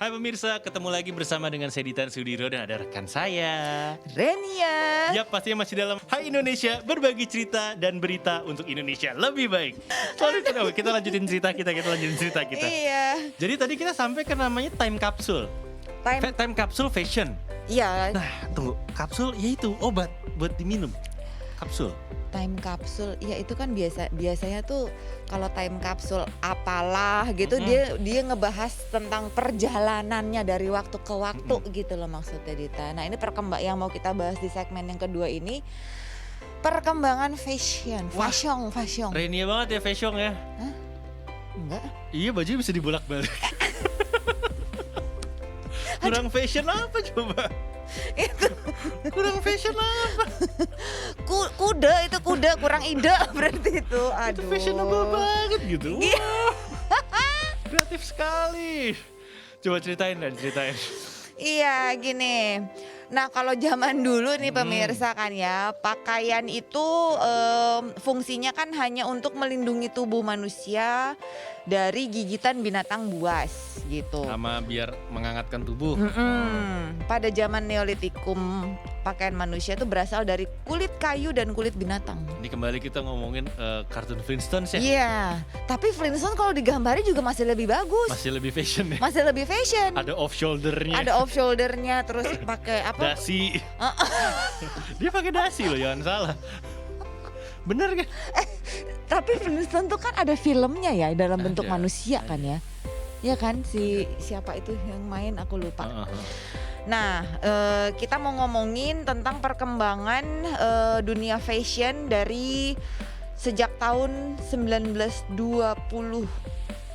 Hai pemirsa, ketemu lagi bersama dengan saya Ditan Sudiro dan ada rekan saya Renia. Ya pastinya masih dalam Hai Indonesia, berbagi cerita dan berita untuk Indonesia lebih baik. Sorry, kita lanjutin cerita kita. Iya. Jadi tadi kita sampai ke namanya time capsule. Time capsule fashion. Iya. Nah tunggu, kapsul ya itu obat buat diminum. Kapsul. Time capsule, ya itu kan biasanya tuh kalau time capsule apalah gitu dia ngebahas tentang perjalanannya dari waktu ke waktu gitu loh maksudnya Dita. Nah ini yang mau kita bahas di segmen yang kedua ini perkembangan fashion. Renia banget ya fashion ya. Hah? Enggak. Iya baju bisa dibolak-balik. Kurang fashion apa coba? Itu Kurang fashion apa? kuda kurang ide berarti itu. Aduh. Itu fashionable banget gitu. Iya. Wah, kreatif sekali. Coba ceritain. Iya gini. Nah kalau zaman dulu nih pemirsa kan ya, pakaian itu fungsinya kan hanya untuk melindungi tubuh manusia dari gigitan binatang buas gitu. Sama biar menghangatkan tubuh. Pada zaman Neolitikum pakaian manusia itu berasal dari kulit kayu dan kulit binatang. Ini kembali kita ngomongin kartun Flintstones ya. Iya, tapi Flintstone kalau digambarin juga masih lebih bagus. Masih lebih fashion ya. Masih lebih fashion. Ada off shouldernya. Ada off shouldernya, terus pakai apa? Dasi. Dia pakai dasi loh, jangan salah. Bener kan? Tapi Flintstone tuh kan ada filmnya ya dalam bentuk manusia kan ya. Ya kan siapa itu yang main aku lupa. Nah kita mau ngomongin tentang perkembangan dunia fashion dari sejak tahun 1920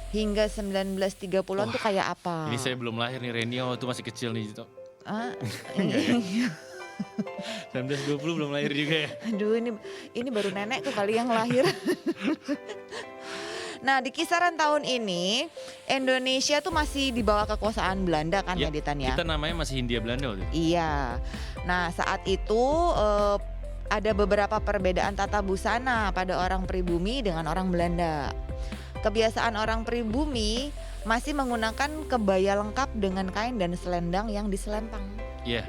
hingga 1930-an tuh kayak apa. Ini saya belum lahir nih, Renia waktu masih kecil nih. 1920 belum lahir juga ya. Aduh ini baru nenek tuh kali yang lahir. Nah di kisaran tahun ini Indonesia tuh masih di bawah kekuasaan Belanda kan ya Ditan ya. Kita namanya masih Hindia Belanda waktu itu. Iya. Nah saat itu ada beberapa perbedaan tata busana pada orang pribumi dengan orang Belanda. Kebiasaan orang pribumi masih menggunakan kebaya lengkap dengan kain dan selendang yang diselempang. Iya.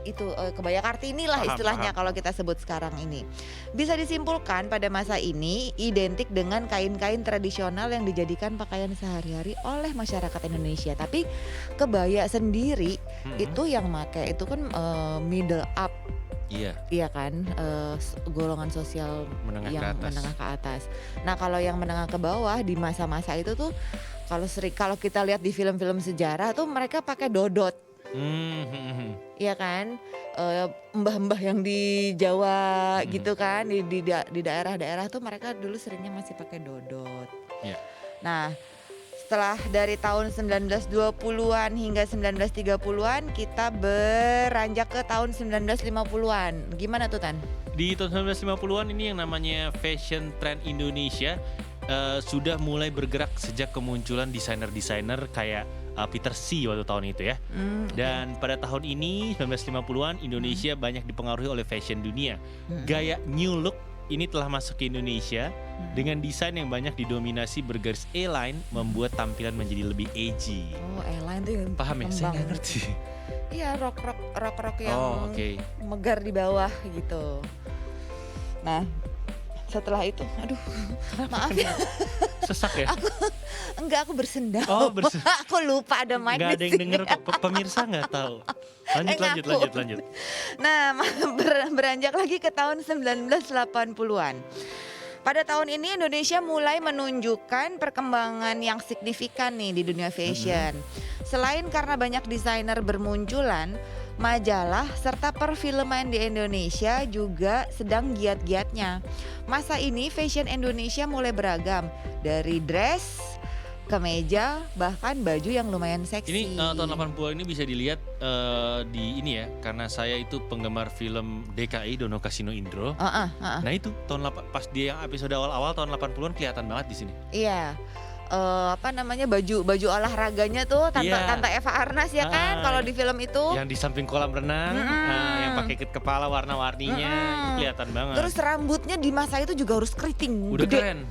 Itu kebaya Kartini lah istilahnya kalau kita sebut sekarang ini. Bisa disimpulkan pada masa ini identik dengan kain-kain tradisional yang dijadikan pakaian sehari-hari oleh masyarakat Indonesia. Tapi kebaya sendiri itu yang pakai itu kan middle up. Iya kan, golongan sosial menengah ke atas. Nah kalau yang menengah ke bawah di masa-masa itu tuh kalau kita lihat di film-film sejarah tuh mereka pakai dodot. Iya kan, mbah-mbah yang di Jawa gitu kan, di daerah-daerah tuh mereka dulu seringnya masih pakai dodot. Nah setelah dari tahun 1920-an hingga 1930-an kita beranjak ke tahun 1950-an. Gimana tuh Tan? Di tahun 1950-an ini yang namanya fashion trend Indonesia sudah mulai bergerak sejak kemunculan desainer-desainer kayak Peter C waktu tahun itu ya. Dan pada tahun ini 1950-an Indonesia banyak dipengaruhi oleh fashion dunia. Gaya new look ini telah masuk ke Indonesia dengan desain yang banyak didominasi bergaris A-line membuat tampilan menjadi lebih edgy. Oh, A-line tuh yang paham ya? Saya nggak ngerti. Iya, rock yang megar di bawah gitu. Nah, setelah itu, aduh, maaf ya. Sesak ya? Aku bersendau. Oh, aku lupa ada mic. Nggak ada yang denger kok, pemirsa nggak tahu. Lanjut. Nah, beranjak lagi ke tahun 1980-an. Pada tahun ini Indonesia mulai menunjukkan perkembangan yang signifikan nih di dunia fashion. Selain karena banyak desainer bermunculan, majalah serta perfilman di Indonesia juga sedang giat-giatnya. Masa ini fashion Indonesia mulai beragam, dari dress, kemeja, bahkan baju yang lumayan seksi. Ini tahun 80 ini bisa dilihat di ini ya, karena saya itu penggemar film DKI Dono Kasino Indro. Nah itu pas dia yang episode awal-awal tahun 80-an kelihatan banget di sini. Iya. Baju olahraganya tuh Tante Eva Arnas ya kan kalau di film itu. Yang di samping kolam renang, yang pakai ikat kepala warna-warninya itu kelihatan banget. Terus rambutnya di masa itu juga harus keriting. Udah gede. keren.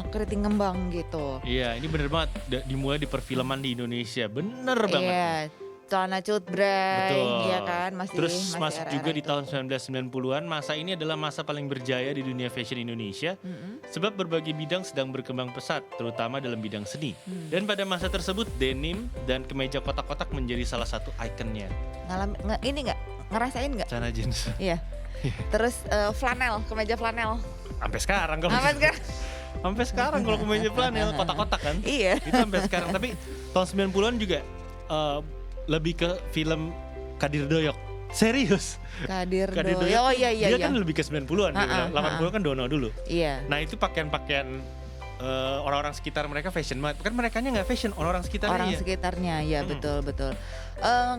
keriting ngembang gitu. Iya, ini bener banget dimulai di perfilman di Indonesia. Bener banget. Iya, celana cutbray, Betul. iya kan, Terus masih masuk era-era juga di itu. tahun 1990-an, masa ini adalah masa paling berjaya di dunia fashion Indonesia. Sebab berbagai bidang sedang berkembang pesat, terutama dalam bidang seni. Dan pada masa tersebut, denim dan kemeja kotak-kotak menjadi salah satu ikonnya. Ngerasain nggak? Celana jeans. Iya. Terus flanel, kemeja flanel. Sampai sekarang kalau Apa sekarang? sampai sekarang kalau kemeja flanel kotak-kotak kan. Iya. Itu sampai sekarang. Tapi tahun 90-an juga lebih ke film Kadir Doyok. Serius. Kadir Doyok. Oh iya. Dia kan lebih ke 90-an, Ha-ha, 80-an kan Dono dulu. Iya. Nah, itu pakaian-pakaian orang-orang sekitar mereka fashion banget. Kan merekanya nggak fashion, orang sekitarnya Orang ya. sekitarnya, ya betul.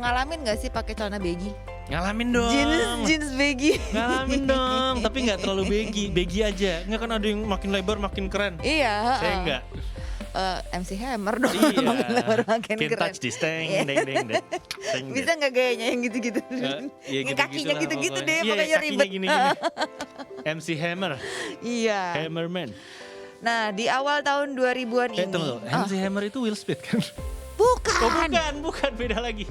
Ngalamin nggak sih pakai celana baggy? Ngalamin dong. Jeans baggy. Ngalamin dong, tapi nggak terlalu baggy aja. Nggak kan ada yang makin lebar makin keren. Iya. Saya enggak. MC Hammer dong. Iya. Makin lebar makin Can't keren. touch this thing, Iya. deng. Bisa nggak gayanya yang gitu-gitu? Iya, Yang kakinya lah gitu-gitu pokoknya. deh, Iya, pokoknya kakinya ribet. gini. MC Hammer, Iya. Hammerman. Nah, di awal tahun 2000-an ini. Tunggu, MC Hammer itu Will Smith kan? Bukan. Oh bukan, beda lagi.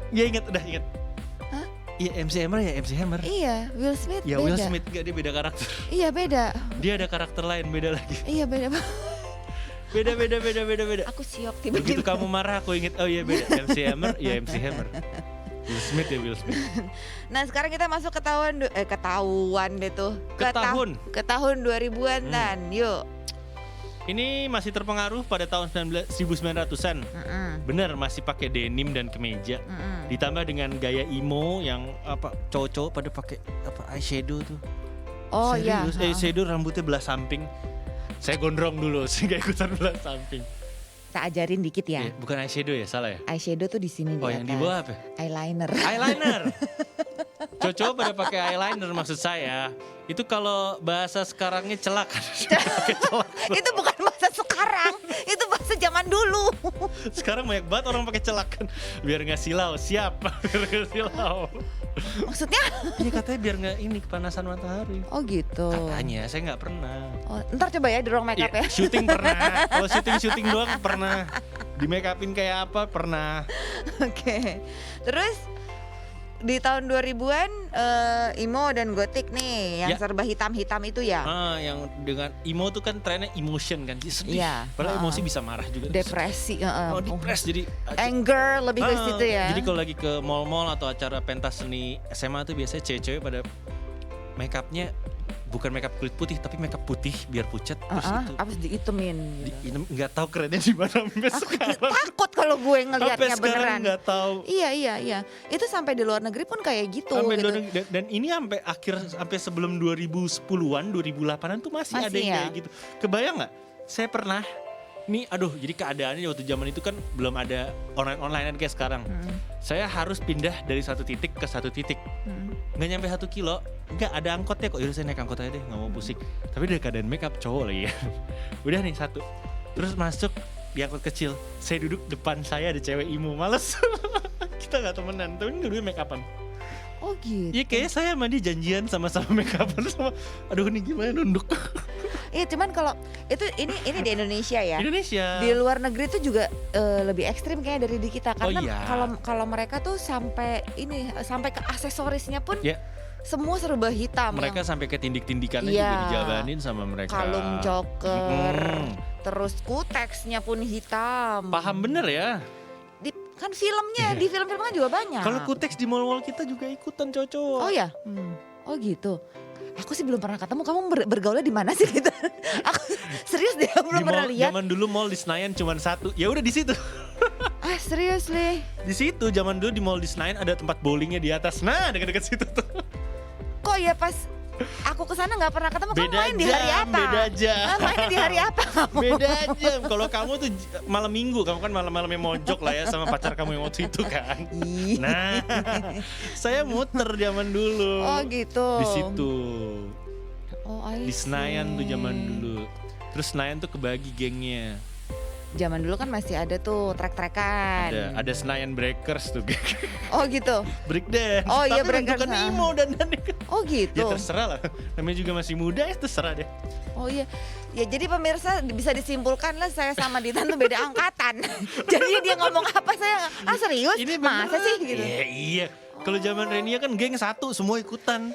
Ya ingat. Hah? Iya MC Hammer ya MC Hammer. Iya, Will Smith Ya beda. Will Smith dia beda karakter. Iya, beda. Dia ada karakter lain beda lagi. Iya, beda. Beda. Aku siok Begitu tiba-tiba. kamu marah aku inget, oh iya beda. MC Hammer ya MC Hammer. Will Smith ya Will Smith. Nah, sekarang kita masuk ke ketahuan deh tuh. Ke tahun 2000-an Tan. Yuk. Ini masih terpengaruh pada tahun 1900-an. Bener masih pakai denim dan kemeja. Ditambah dengan gaya emo yang cowok-cowok pada pakai eyeshadow tuh. Oh iya. Serius, eyeshadow rambutnya belah samping. Saya gondrong dulu, saya gak ikutan belah samping. Tak ajarin dikit ya. Bukan eyeshadow ya, salah ya? Eyeshadow tuh di sini Oh di yang atas. di bawah apa? Eyeliner. Eyeliner. Cowok pada pakai eyeliner maksud saya. Itu kalau bahasa sekarangnya celak. Itu bukan bahasa sekarang, itu bahasa zaman dulu. Sekarang banyak banget orang pakai celak kan. Biar nggak silau, siap. Biar nggak silau. Maksudnya? Iya katanya biar nggak ini kepanasan matahari. Oh gitu. Katanya, saya nggak pernah. Oh, ntar coba ya di ruang makeup ya. Syuting pernah. Kalau syuting doang pernah. Di make upin kayak apa pernah. Oke. Terus di tahun 2000-an emo dan gothic nih yang Ya. serba hitam-hitam itu ya. Yang dengan emo tuh kan trennya emotion kan, sedih. Iya. Padahal emosi bisa marah juga. Depresi, Oh, depres jadi. anger lebih ke situ ya. Jadi kalau lagi ke mall-mall atau acara pentas seni SMA tuh biasanya cewek-cewek pada make upnya bukan make up kulit putih tapi make up putih biar pucat terus itu Habis diitemin gitu. nggak tahu kerennya di mana sampai sekarang. Takut kalau gue ngelihatnya Sampai sekarang beneran. nggak tau. Iya. Itu sampai di luar negeri pun kayak gitu. Sampai gitu. dan ini sampai sebelum 2010-an 2008-an tuh masih ada yang ya? kayak gitu. Kebayang nggak? Saya pernah jadi keadaannya waktu zaman itu kan belum ada online-onlinean kayak sekarang. Saya harus pindah dari satu titik ke satu titik. Nggak nyampe 1 kilo, nggak ada angkotnya kok. Yaudah saya naik angkot aja deh, nggak mau pusing. Tapi dari keadaan make up cowok lagi ya. Udah nih satu. Terus masuk di angkot kecil. Saya duduk depan saya ada cewek emo, males. Kita nggak temenan, tapi dulu make upan. Oh gitu. Iya kayaknya saya sama dia janjian sama-sama make upan sama. Aduh ini gimana nunduk. Iya cuman kalau itu ini di Indonesia ya. Indonesia. Di luar negeri tuh juga lebih ekstrim kayaknya dari di kita karena iya. kalau mereka tuh sampai ke aksesorisnya pun Ya. semua serba hitam. Mereka sampai ke tindik-tindikannya Iya. juga dijabanin sama mereka. Kalung joker, terus kuteksnya pun hitam. Paham bener ya. Kan filmnya di film-film kan juga banyak. Kalau kuteks di mall-mall kita juga ikutan cowok. Oh ya, oh gitu. Aku sih belum pernah ketemu. Kamu bergaulnya di mana sih gitu? Aku serius deh, aku belum pernah lihat. Zaman dulu mall di Senayan cuma satu. Ya udah di situ. Serius Le? Di situ zaman dulu di mall di Senayan ada tempat bowlingnya di atas. Nah, dekat-dekat situ tuh. Kok ya pas aku kesana nggak pernah ketemu. Kamu Beda main di hari jam, apa? beda jam. Mainnya di hari apa kamu? Beda jam. Kalau kamu tuh malam minggu, kamu kan malam-malamnya mojok lah ya sama pacar kamu yang waktu itu kan. Ih. Nah, saya muter zaman dulu. Oh gitu. Di situ. Oh, I Di Senayan tuh see. zaman dulu. Terus Senayan tuh kebagi gengnya. Zaman dulu kan masih ada tuh trek-trekan. Ada Senayan Breakers tuh. Oh gitu. Breakdance. Oh iya, Tapi breakers, bukan emo dan Oh gitu. ya terserah lah. Namanya juga masih muda ya terserah deh. Oh iya, ya jadi pemirsa bisa disimpulkan lah saya sama Ditan tuh beda angkatan. Jadi dia ngomong apa saya, serius? Masa sih gitu? Iya. Kalau zaman Renia kan geng satu, semua ikutan.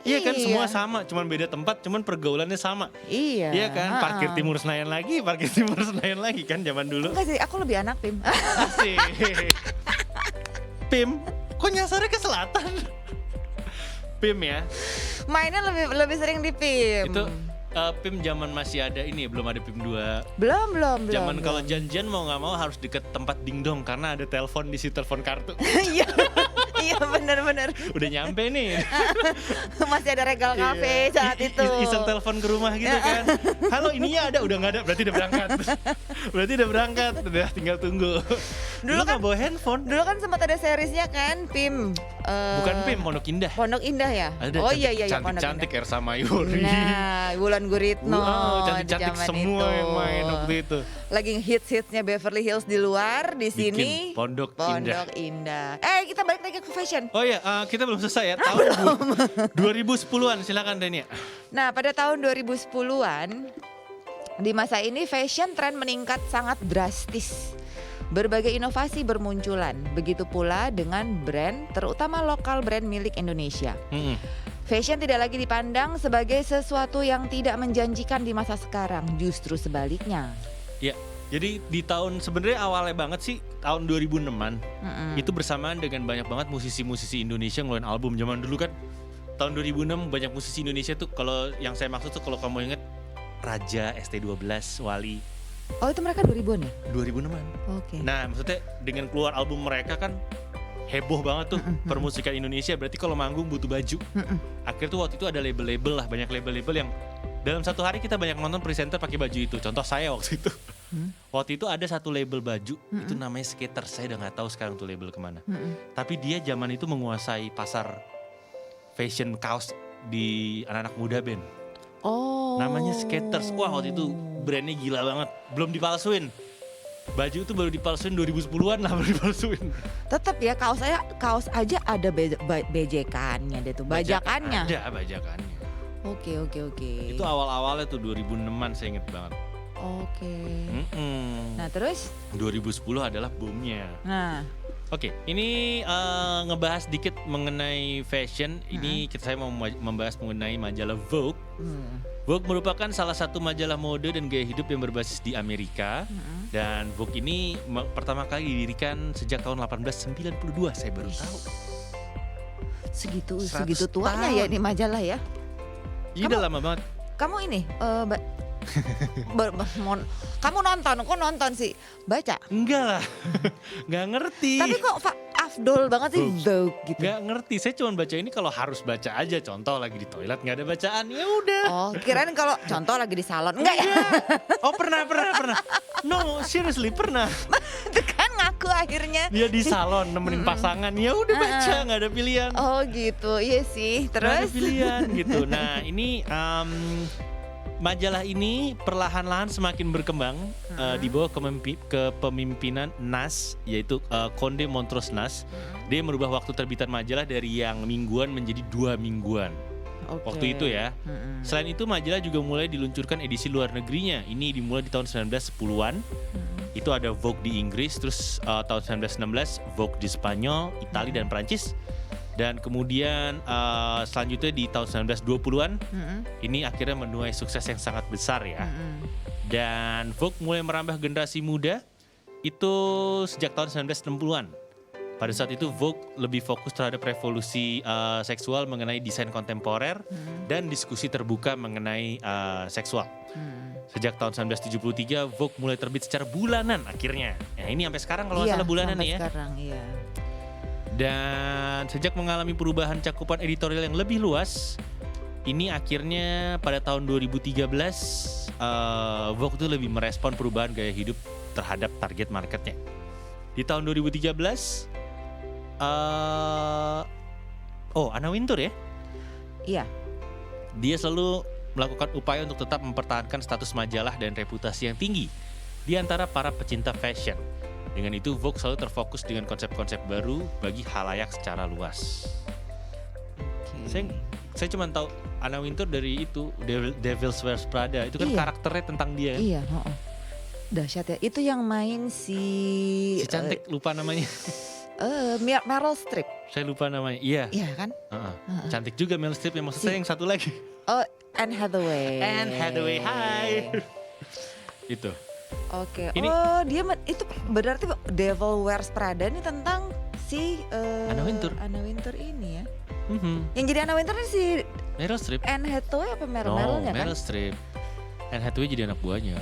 Iya kan, semua sama, cuman beda tempat, cuman pergaulannya sama. Iya. Iya kan, parkir timur Senayan lagi kan zaman dulu. Enggak sih, aku lebih anak PIM. Asik. PIM, kok nyasarnya ke selatan? PIM ya. Mainnya lebih sering di PIM. Itu PIM zaman masih ada ini, belum ada PIM 2. Belum. Zaman kalau janjian mau nggak mau harus deket tempat dingdong karena ada telepon di situ, telepon kartu. Iya benar. Udah nyampe nih. Masih ada Regal Cafe saat itu. Iseng telepon ke rumah gitu kan. Halo, ininya ada, udah nggak ada, berarti udah berangkat. Udah tinggal tunggu. Dulu kan bawa handphone. Dulu kan sempat ada seriesnya kan, PIM. Bukan PIM, Pondok Indah. Pondok Indah ya? Ada iya. Cantik-cantik Ersa Mayuri. Nah, Wulan Guritno. Cantik-cantik semua itu. Yang main waktu itu. Lagi hits-hitsnya Beverly Hills di luar, di sini Pondok Indah. Kita balik lagi ke fashion. Oh iya, kita belum selesai ya. Tahun 2010-an, silakan Dania. Nah, pada tahun 2010-an di masa ini fashion trend meningkat sangat drastis. Berbagai inovasi bermunculan, begitu pula dengan brand, terutama lokal brand milik Indonesia. Fashion tidak lagi dipandang sebagai sesuatu yang tidak menjanjikan di masa sekarang, justru sebaliknya. Ya, jadi di tahun sebenarnya awalnya banget sih tahun 2006-an. Itu bersamaan dengan banyak banget musisi-musisi Indonesia ngeluarin album. Zaman dulu kan tahun 2006 banyak musisi Indonesia tuh, kalau yang saya maksud tuh kalau kamu inget Raja, ST12, Wali. Oh itu mereka 2000-an ya? 2006-an. Oke. Nah maksudnya dengan keluar album mereka kan heboh banget tuh permusikan Indonesia. Berarti kalau manggung butuh baju. Akhirnya tuh waktu itu ada label-label lah, banyak label-label yang dalam satu hari kita banyak nonton presenter pakai baju itu. Contoh saya waktu itu. Waktu itu ada satu label baju, itu namanya Skaters. Saya udah gak tahu sekarang tuh label kemana. Tapi dia zaman itu menguasai pasar fashion kaos di anak-anak muda band. Oh. Namanya Skaters. Wah waktu itu brandnya gila banget. Belum dipalsuin. Baju itu baru dipalsuin 2010-an lah, baru dipalsuin. Tetap ya, kaos aja ada bejekannya deh tuh, bajakannya. Ada bajakannya. Oke. Itu awal-awalnya tuh 2006-an, saya inget banget. Oke. Nah terus? 2010 adalah boomnya. Nah. Oke, ini ngebahas dikit mengenai fashion. Ini saya mau membahas mengenai majalah Vogue. Vogue merupakan salah satu majalah mode dan gaya hidup yang berbasis di Amerika. Dan Vogue ini pertama kali didirikan sejak tahun 1892. Saya baru tahu. Segitu tuanya ya ini majalah ya? Iya udah lama banget. Kamu ini, kamu kok nonton sih? Baca? Enggak lah, nggak ngerti. Tapi kok afdol banget sih Vogue gitu? Nggak ngerti, saya cuma baca ini kalau harus baca aja. Contoh lagi di toilet nggak ada bacaan, ya udah. Oh, kirain kalau contoh lagi di salon, enggak ya? Oh pernah. No, seriously pernah. Kan ngaku akhirnya. Dia di salon nemenin pasangan, ya udah baca, nggak ada pilihan. Oh gitu, iya sih. Terus? Nggak ada pilihan gitu. Nah ini majalah ini perlahan-lahan semakin berkembang di bawah kepemimpinan Nas, yaitu Konde Montrose Nas. Dia merubah waktu terbitan majalah dari yang mingguan menjadi 2 mingguan. Waktu itu ya. Selain itu majalah juga mulai diluncurkan edisi luar negerinya. Ini dimulai di tahun 1910-an. Itu ada Vogue di Inggris, terus tahun 1916 Vogue di Spanyol, Italia dan Prancis. Dan kemudian selanjutnya di tahun 1920-an ini akhirnya menuai sukses yang sangat besar ya. Dan Vogue mulai merambah generasi muda itu sejak tahun 1960-an. Pada saat itu Vogue lebih fokus terhadap revolusi seksual mengenai desain kontemporer dan diskusi terbuka mengenai seksual. Sejak tahun 1973 Vogue mulai terbit secara bulanan akhirnya. Ya ini sampai sekarang kalau nggak salah bulanan nih ya. Sekarang, iya. Dan sejak mengalami perubahan cakupan editorial yang lebih luas, ini akhirnya pada tahun 2013 Vogue itu lebih merespon perubahan gaya hidup terhadap target marketnya. Di tahun 2013, Anna Wintour ya? Iya. Dia selalu melakukan upaya untuk tetap mempertahankan status majalah dan reputasi yang tinggi di antara para pecinta fashion. Dengan itu Vogue selalu terfokus dengan konsep-konsep baru bagi khalayak secara luas. Saya cuma tahu Anna Wintour dari itu Devil's Wears Prada. Itu kan Iya. karakternya tentang dia. Iya, heeh. Dahsyat ya. Itu yang main Si cantik lupa namanya. Meryl Streep. Saya lupa namanya. Iya. Iya kan? Cantik juga Meryl Streep. Maksud saya yang satu lagi. Oh, Anne Hathaway. Anne Hathaway. Hai. Itu. Oke. Ini- Oh, dia itu berarti Devil Wears Prada ini tentang si Anna Wintour. Anna Wintour ini ya. Mhm. Yang jadi Anna Wintour ini si Meryl Streep. Anne Hathaway apa No, Merylnya kan? Meryl Streep. Anne Hathaway jadi anak buahnya.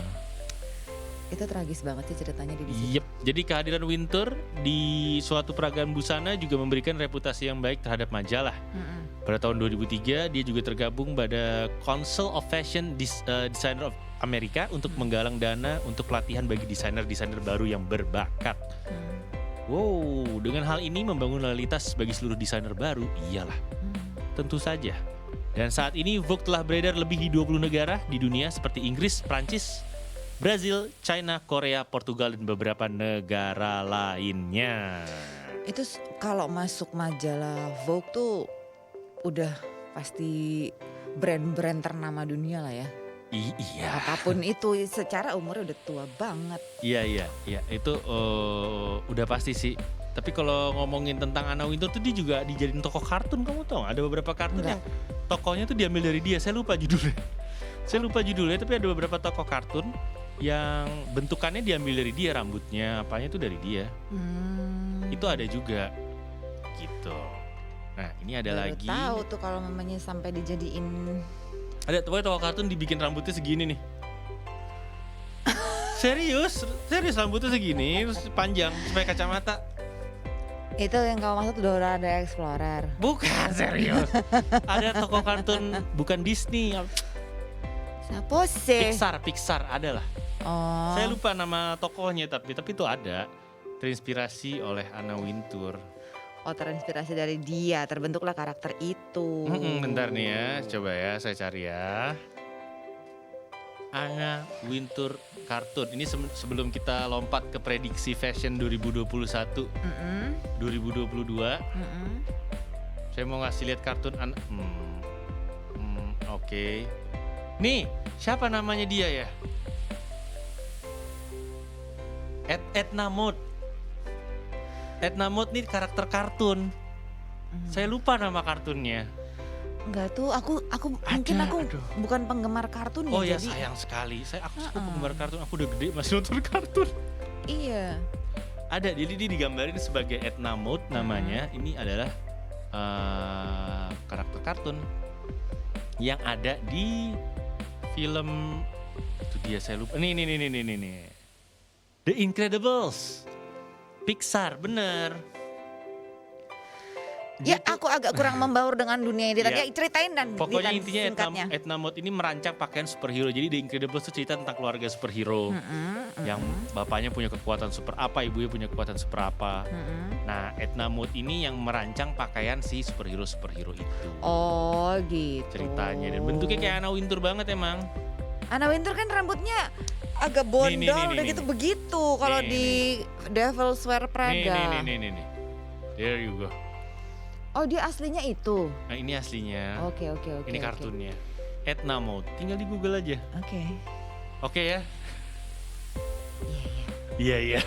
Itu tragis banget sih ceritanya di situ. Yep. Jadi kehadiran Wintour di suatu peragaan busana juga memberikan reputasi yang baik terhadap majalah. Mm-mm. Pada tahun 2003 dia juga tergabung pada Council of Fashion Designer of Amerika untuk menggalang dana untuk pelatihan bagi desainer-desainer baru yang berbakat. Hmm. Wow, dengan hal ini membangun loyalitas bagi seluruh desainer baru, iyalah, tentu saja. Dan saat ini Vogue telah beredar lebih di 20 negara di dunia seperti Inggris, Prancis, Brazil, China, Korea, Portugal, dan beberapa negara lainnya. Itu kalau masuk majalah Vogue tuh udah pasti brand-brand ternama dunia lah ya. Iya. Apapun itu secara umurnya udah tua banget. Iya, itu udah pasti sih. Tapi kalau ngomongin tentang Anna Wintour tuh dia juga dijadiin tokoh kartun, kamu tahu? Ada beberapa kartun Enggak. yang tokohnya tuh diambil dari dia. Saya lupa judulnya. Tapi ada beberapa tokoh kartun yang bentukannya diambil dari dia, rambutnya, apanya tuh dari dia. Itu ada juga, gitu. Nah, ini ada Baru lagi. tahu tuh kalau mamanya sampai dijadiin. Ada tokoh kartun dibikin rambutnya segini nih. Serius rambutnya segini, terus panjang, sampai kacamata. Itu yang kamu maksud Dora the Explorer. Bukan, serius. Ada tokoh kartun bukan Disney, Siapa sih? Pixar ada lah. Oh. Saya lupa nama tokohnya tapi itu ada. Terinspirasi oleh Anna Wintour. Oh, terinspirasi dari dia, terbentuklah karakter itu. Bentar nih ya, coba ya saya cari ya. Anna Wintour kartun. Ini sebelum kita lompat ke prediksi fashion 2021, 2022. Saya mau ngasih lihat kartun Oke. Nih, siapa namanya dia ya? Edna Mode. Edna Mode nih karakter kartun. Saya lupa nama kartunnya. Enggak tuh, aku mungkin aku bukan penggemar kartun Oh ya, jadi. sayang sekali. Aku suka penggemar kartun. Aku udah gede masih nonton kartun. Iya. Ada, jadi dia digambarin sebagai Edna Mode namanya. Ini adalah karakter kartun yang ada di film itu dia, saya lupa. Nih. The Incredibles. Pixar, bener. Ya, aku agak kurang membaur dengan dunia ini. Tadi Iya. ceritain dan Pokoknya Dilan, intinya singkatnya. Edna Mode ini merancang pakaian superhero. Jadi The Incredibles itu cerita tentang keluarga superhero yang bapaknya punya kekuatan super apa, ibunya punya kekuatan super apa. Nah, Edna Mode ini yang merancang pakaian si superhero itu. Oh gitu. Ceritanya dan bentuknya kayak Anna Wintour banget emang. Anna Wintour kan rambutnya agak bondol Nih, udah nih. gitu begitu kalau Nih, di Devil's Wears Prada. Nih. There you go. Oh, dia aslinya itu. Nah, ini aslinya. Oke. Ini kartunnya. Edna Mode. Tinggal di Google aja. Oke. Oke ya? Iya.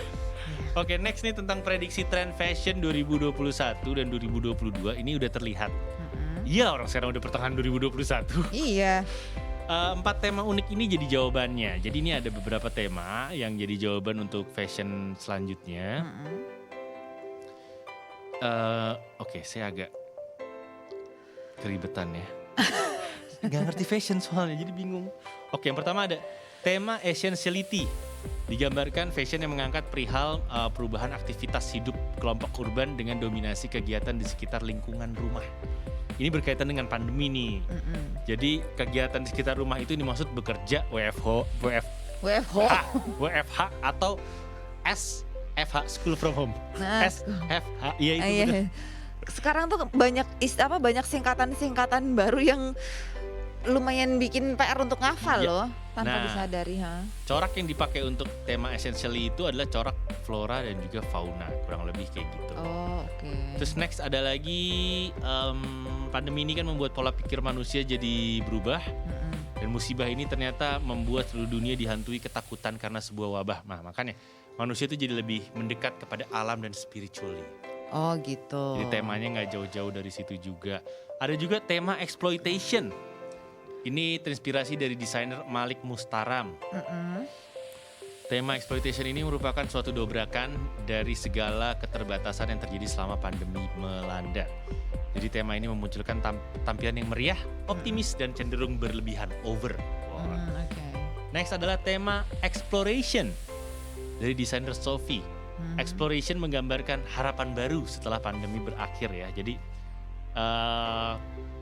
Oke, next nih tentang prediksi tren fashion 2021 dan 2022. Ini udah terlihat. Iya, orang sekarang udah pertengahan 2021. Iya. 4 tema unik ini jadi jawabannya. Jadi ini ada beberapa tema yang jadi jawaban untuk fashion selanjutnya. Oke, saya agak keribetan ya. Gak ngerti fashion soalnya, jadi bingung. Oke, yang pertama ada tema essentiality. Digambarkan fashion yang mengangkat perihal perubahan aktivitas hidup kelompok urban dengan dominasi kegiatan di sekitar lingkungan rumah. Ini berkaitan dengan pandemi nih. Jadi kegiatan di sekitar rumah itu dimaksud bekerja WFH atau SFH, School from Home. Nah, SFH, iya itu iya. benar. Sekarang tuh banyak banyak singkatan-singkatan baru yang lumayan bikin PR untuk ngafal Iya. loh tanpa Nah. disadari. Corak yang dipakai untuk tema essentially itu adalah corak flora dan juga fauna, kurang lebih kayak gitu. Oh, oke. Terus next ada lagi pandemi ini kan membuat pola pikir manusia jadi berubah. Mm-mm. Dan musibah ini ternyata membuat seluruh dunia dihantui ketakutan karena sebuah wabah. Nah, makanya manusia itu jadi lebih mendekat kepada alam dan spiritually. Oh gitu. Jadi temanya nggak jauh-jauh dari situ juga. Ada juga tema exploitation. Ini terinspirasi dari desainer Malik Mustaram. Mm-mm. Tema exploitation ini merupakan suatu dobrakan dari segala keterbatasan yang terjadi selama pandemi melanda. Jadi tema ini memunculkan tampilan yang meriah, optimis, dan cenderung berlebihan, over. Wow. Oke. Next adalah tema exploration dari desainer Sophie. Mhm. Exploration menggambarkan harapan baru setelah pandemi berakhir ya. Jadi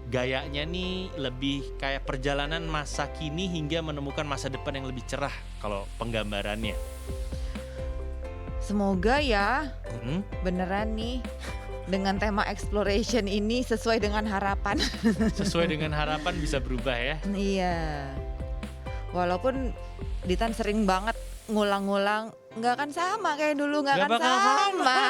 gayanya nih lebih kayak perjalanan masa kini hingga menemukan masa depan yang lebih cerah kalau penggambarannya. Semoga ya Mhm. beneran nih dengan tema exploration ini sesuai dengan harapan. Sesuai dengan harapan bisa berubah ya. Iya. Walaupun Ditan sering banget ngulang-ngulang nggak akan sama kayak dulu, nggak Nggak akan bakal sama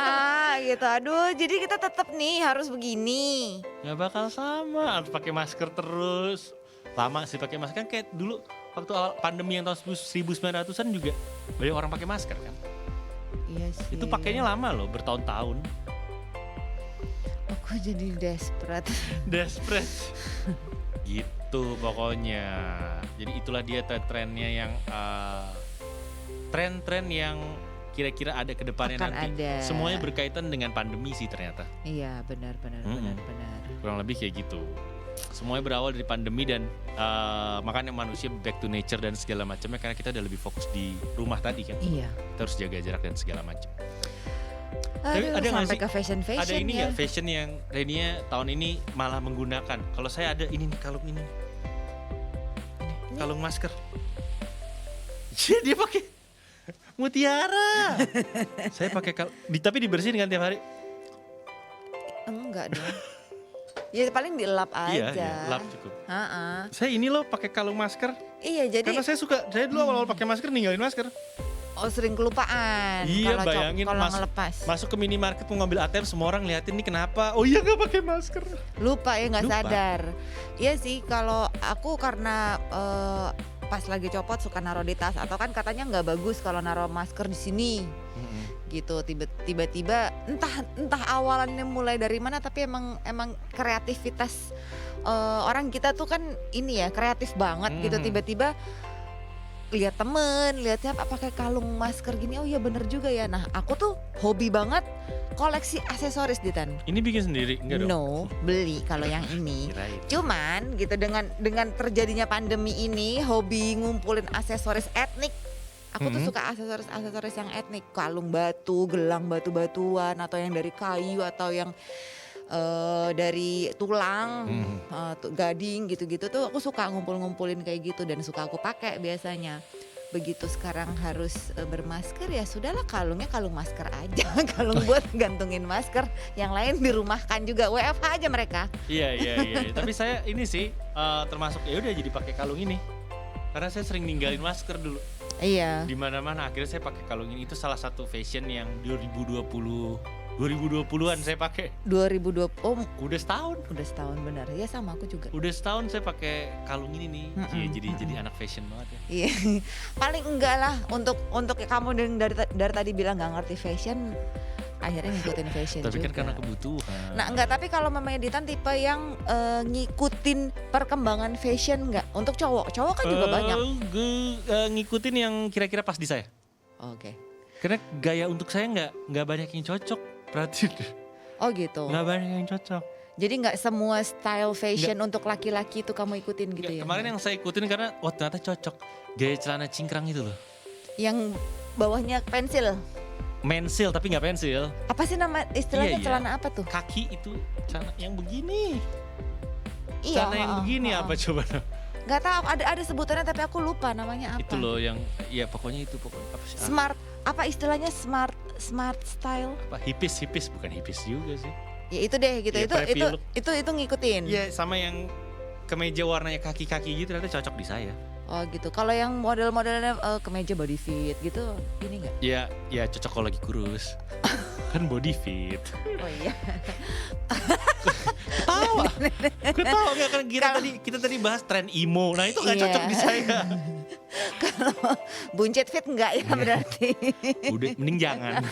gitu. Aduh, jadi kita tetap nih harus begini. Nggak bakal sama, harus pakai masker terus. Lama sih pakai masker kan, kayak dulu waktu awal pandemi yang tahun 1900-an juga banyak orang pakai masker kan. Iya sih. Itu pakainya lama loh, bertahun-tahun. Aku jadi desperate. Desperate. Gitu pokoknya. Jadi itulah dia tren-trennya yang tren-tren yang kira-kira ada ke depannya Akan nanti. ada. Semuanya berkaitan dengan pandemi sih ternyata. Iya, benar. Mm-mm. Kurang lebih kayak gitu. Semuanya berawal dari pandemi dan makanya manusia back to nature dan segala macamnya karena kita udah lebih fokus di rumah tadi kan. Iya. Kita harus jaga jarak dan segala macam. Aduh, ada nggak sampai sih- ke fashion Ada ini ya. nggak fashion yang Renia tahun ini malah menggunakan? Kalau saya ada ini nih, kalung ini. Ini? Kalung masker. Iya, dia pakai mutiara. Saya pakai tapi dibersihin kan tiap hari. Enggak dong. Ya paling dilap aja. Iya, lap cukup. Ha-ha. Saya ini loh pakai kalung masker Iya, jadi karena saya dulu awal-awal pakai masker ninggalin masker. sering kelupaan Iya, kalau bayangin ngelepas. Masuk ke minimarket mau ngambil ATM, semua orang liatin nih kenapa? Oh iya, nggak pakai masker. Lupa ya, nggak Lupa. sadar. Iya sih, kalau aku karena pas lagi copot suka naruh di tas, atau kan katanya nggak bagus kalau naruh masker di sini gitu. Tiba-tiba entah awalannya mulai dari mana, tapi emang kreativitas orang kita tuh kan ini ya, kreatif banget gitu. Mhm. Tiba-tiba lihat temen, lihat siapa pakai kalung masker gini, oh iya bener juga ya. Nah, aku tuh hobi banget koleksi aksesoris, Ditan. Ini bikin sendiri enggak dong? No, beli kalau yang ini. Kirain. Cuman gitu, dengan terjadinya pandemi ini, hobi ngumpulin aksesoris etnik. Aku tuh Mhm. suka aksesoris yang etnik, kalung batu, gelang batu-batuan, atau yang dari kayu, atau yang dari tulang, gading gitu-gitu tuh aku suka ngumpul-ngumpulin kayak gitu, dan suka aku pakai biasanya. Begitu sekarang harus bermasker, ya sudahlah, kalungnya kalung masker aja. Kalung buat gantungin masker, yang lain dirumahkan juga, WFH aja mereka. Iya. Tapi saya ini sih termasuk ya udah jadi pakai kalung ini. Karena saya sering ninggalin masker dulu. Iya. Di mana-mana akhirnya saya pakai kalung ini. Itu salah satu fashion yang 2020-an saya pakai. 2020, oh Udah setahun. udah setahun benar. Ya sama aku juga. Udah setahun saya pakai kalung ini nih. Mm-mm, Jadi anak fashion banget ya. Iya. Paling enggak lah untuk kamu yang dari tadi bilang nggak ngerti fashion, akhirnya ngikutin fashion Tapi juga. kan karena kebutuhan. Nah enggak, tapi kalau memang Ditan tipe yang ngikutin perkembangan fashion enggak? Untuk cowok kan juga banyak. Gue ngikutin yang kira-kira pas di saya. Oke. Karena gaya untuk saya nggak banyak yang cocok. Perhatiin deh. Oh gitu. Nggak banyak yang cocok. Jadi nggak semua style fashion untuk laki-laki itu kamu ikutin gitu ya? Kemarin yang saya ikutin karena ternyata cocok. Gaya celana cingkrang itu loh. Yang bawahnya pensil. Mensil tapi nggak pensil. Apa sih nama istilahnya, Iya. celana apa tuh? Kaki itu celana yang begini. Iya. Celana yang begini apa coba? Nggak tahu, ada sebutannya tapi aku lupa namanya apa. Itu loh yang ya pokoknya apa sih? Smart, apa istilahnya, smart style? Apa hipis bukan hipis juga sih. Ya itu deh gitu. Iya, preppy look. Itu ngikutin. Iya sama yang kemeja warnanya kaki-kaki gitu ternyata cocok di saya. Oh gitu. Kalau yang model-modelnya kemeja body fit gitu, ini nggak? Ya cocok kalau lagi kurus. Kan body fit. Oh iya. Ketawa nggak kan kita tadi bahas tren emo. Nah itu nggak Iya. cocok di saya. Kalau buncit fit nggak ya berarti? Udah mending jangan.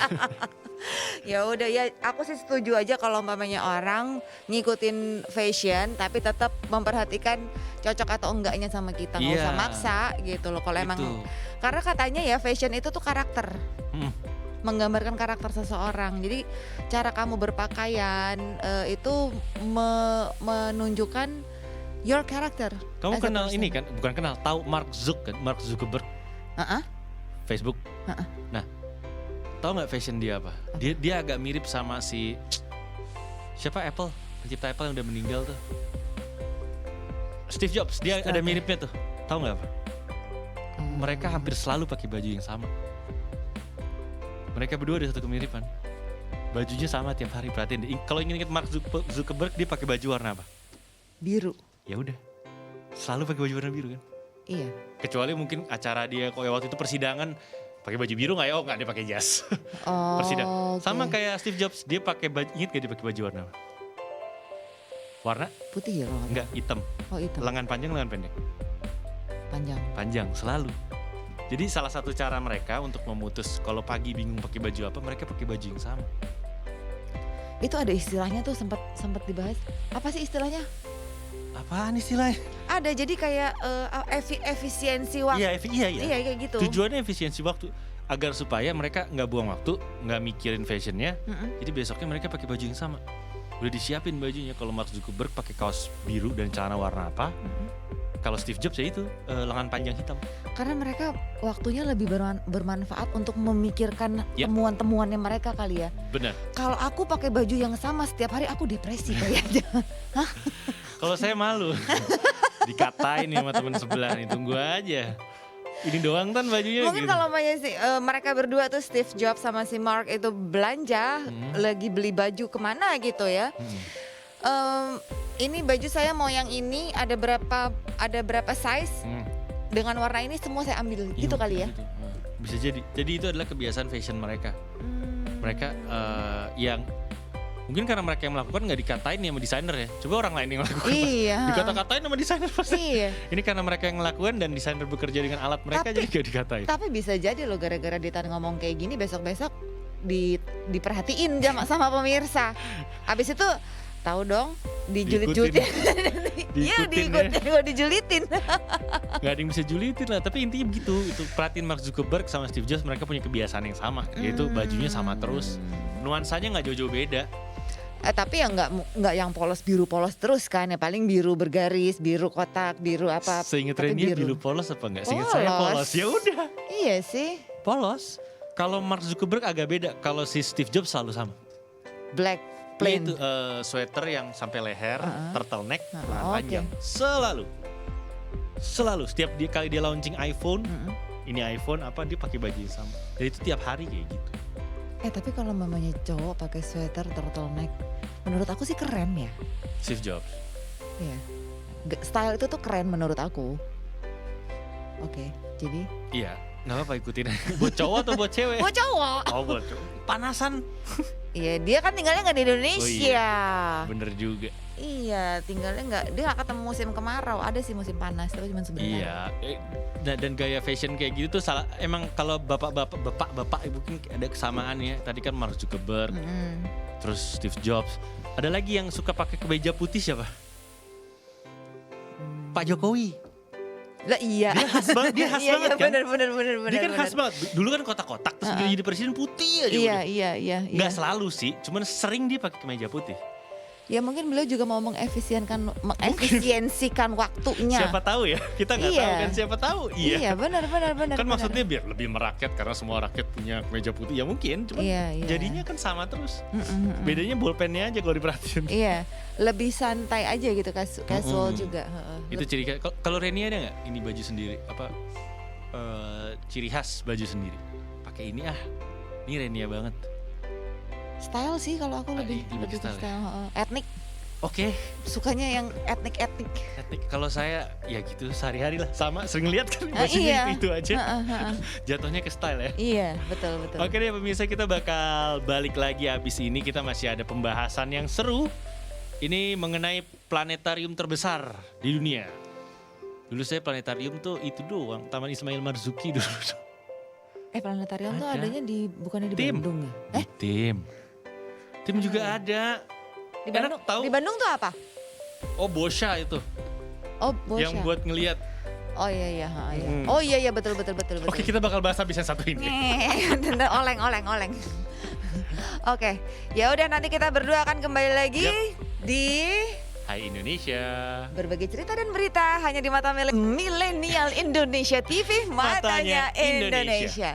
Ya udah ya, aku sih setuju aja kalau umpamanya orang ngikutin fashion tapi tetap memperhatikan cocok atau enggaknya sama kita, nggak Iya. usah maksa gitu loh. Kalau emang, Itu. karena katanya ya fashion itu tuh karakter, menggambarkan karakter seseorang. Jadi cara kamu berpakaian itu menunjukkan your character. Kamu as a kenal person. ini kan? Bukan kenal, tahu Mark Zuckerberg Heeh. Facebook. Heeh. Nah, tahu nggak fashion dia apa? Dia agak mirip sama si siapa Apple, pencipta Apple yang udah meninggal tuh. Steve Jobs, dia ada miripnya tuh. Tahu nggak apa? Mereka hampir selalu pakai baju yang sama. Mereka berdua ada satu kemiripan. Bajunya sama tiap hari, perhatiin deh. Kalau ingin ingat Mark Zuckerberg, dia pakai baju warna apa? Biru. Ya udah. Selalu pakai baju warna biru kan? Iya. Kecuali mungkin acara dia kayak waktu itu persidangan pakai baju biru nggak ya? Oh nggak, dia pakai jas. Oh. Persidangan. Oke. Sama kayak Steve Jobs, dia pakai baju, ingat gak dia pakai baju warna apa? Warna? Putih ya kalau nggak Enggak, hitam. salah. Oh itu Lengan panjang, lengan pendek. panjang. Panjang selalu. Jadi salah satu cara mereka untuk memutus kalau pagi bingung pakai baju apa, mereka pakai baju yang sama. Itu ada istilahnya tuh, sempat dibahas. Apa sih istilahnya? Apaan istilahnya? Ada, jadi kayak efisiensi waktu. Iya. Iya kayak gitu. Tujuannya efisiensi waktu agar supaya mereka nggak buang waktu, nggak mikirin fashionnya. Mm-mm. Jadi besoknya mereka pakai baju yang sama. Udah disiapin bajunya. Kalau Mark Zuckerberg pakai kaos biru dan celana warna apa? Mm-mm. Kalau Steve Jobs ya itu lengan panjang hitam. Karena mereka waktunya lebih bermanfaat untuk memikirkan Yap. temuan-temuannya mereka kali ya. Benar. Kalau aku pakai baju yang sama setiap hari, aku depresi kayaknya. Kalau saya malu dikatain nih sama temen sebelah nih, tunggu aja. Ini doang kan bajunya. Mungkin gitu. kalau mereka berdua tuh, Steve Jobs sama si Mark itu belanja, lagi beli baju kemana gitu ya. Ini baju saya mau yang ini, ada berapa size dengan warna ini, semua saya ambil gitu kali ya. Gitu. Bisa jadi. Jadi itu adalah kebiasaan fashion mereka. Mereka yang mungkin karena mereka yang melakukan nggak dikatain nih sama desainer ya. Coba orang lain yang melakukan. Iya. Dikata-katain sama desainer pasti. Iya. Ini karena mereka yang melakukan dan desainer bekerja dengan alat mereka, jadi gak dikatain. Tapi bisa jadi loh, gara-gara Dita ngomong kayak gini, besok-besok diperhatiin sama pemirsa. Abis itu tahu dong, dijulit-julitin. Iya, dijulitin. Gak ada yang bisa julitin lah, tapi intinya begitu. Itu perhatiin Mark Zuckerberg sama Steve Jobs, mereka punya kebiasaan yang sama, yaitu bajunya sama terus. Nuansanya nggak jauh-jauh beda. Tapi ya nggak yang biru polos terus kan, ya paling biru bergaris, biru kotak, biru apa. Seinget tapi Renia biru polos apa enggak? Seinget saya Polos. polos. Ya udah, Iya sih, polos. Kalau Mark Zuckerberg agak beda. Kalau si Steve Jobs selalu sama. black Dia plain. itu sweater yang sampai leher, turtleneck, lengan oke. panjang. Selalu. Setiap kali dia launching iPhone, ini iPhone apa, dia pakai baju yang sama. Jadi itu tiap hari kayak gitu. Tapi kalau mamanya cowok pakai sweater turtleneck, menurut aku sih keren ya. Steve Jobs. Iya. Style itu tuh keren menurut aku. Oke, jadi Iya, nggak apa-apa ikutin. Buat cowok atau buat cewek? buat cowok. Oh, buat cowok. Panasan. Iya, dia kan tinggalnya nggak di Indonesia. Bener juga. Iya, tinggalnya dia nggak ketemu musim kemarau. Ada sih musim panas, tapi cuma sebentar. Iya. Dan gaya fashion kayak gitu tuh salah. Emang kalau bapak mungkin ada kesamaan ya. Tadi kan Mark Zuckerberg, terus Steve Jobs. Ada lagi yang suka pakai kemeja putih siapa? Pak Jokowi. Lah iya. Dia khas banget Iya, kan? bener. Dia kan khas banget. Dulu kan kotak-kotak, terus dia jadi presiden putih aja udah. Iya. Nggak selalu sih, cuman sering dia pakai kemeja putih. Ya mungkin beliau juga mau mengefisiensikan waktunya. Siapa tahu ya, kita nggak Iya. tahu kan, siapa tahu. Iya, benar. Kan maksudnya biar lebih merakyat karena semua rakyat punya kemeja putih. Ya mungkin, cuman Iya. jadinya kan sama terus. Bedanya bolpennya aja kalau diperhatiin. Iya, lebih santai aja gitu, casual juga. Itu ciri khas. Kalau Reni ada nggak ini baju sendiri? Apa ciri khas baju sendiri? Pakai ini ini Renia banget. Style sih kalau aku lebih lebih ke style ya? style. Etnik. Oke. Sukanya yang etnik-etnik. Kalau saya ya gitu sehari-hari lah, sama sering lihat kan Ah, bajunya iya. itu aja. Heeh. Jatuhnya ke style ya. Iya, betul. Oke deh pemirsa, kita bakal balik lagi abis ini. Kita masih ada pembahasan yang seru. Ini mengenai planetarium terbesar di dunia. Dulu saya planetarium tuh itu doang, Taman Ismail Marzuki dulu. Planetarium tuh Ada. adanya bukannya di Tim. Bandung ya? Tim juga ada. Di Enak Bandung. tahu. Di Bandung tuh apa? Oh Boscha itu, Oh, Boscha. yang buat ngelihat. Oh iya. Hmm. Oh iya betul. Oke, kita bakal bahas habis yang satu ini. Tentang oleng. Oke, ya udah nanti kita berdua akan kembali lagi di Hai Indonesia. berbagi cerita dan berita hanya di Mata Milenial Indonesia TV, matanya Matanya Indonesia. Indonesia.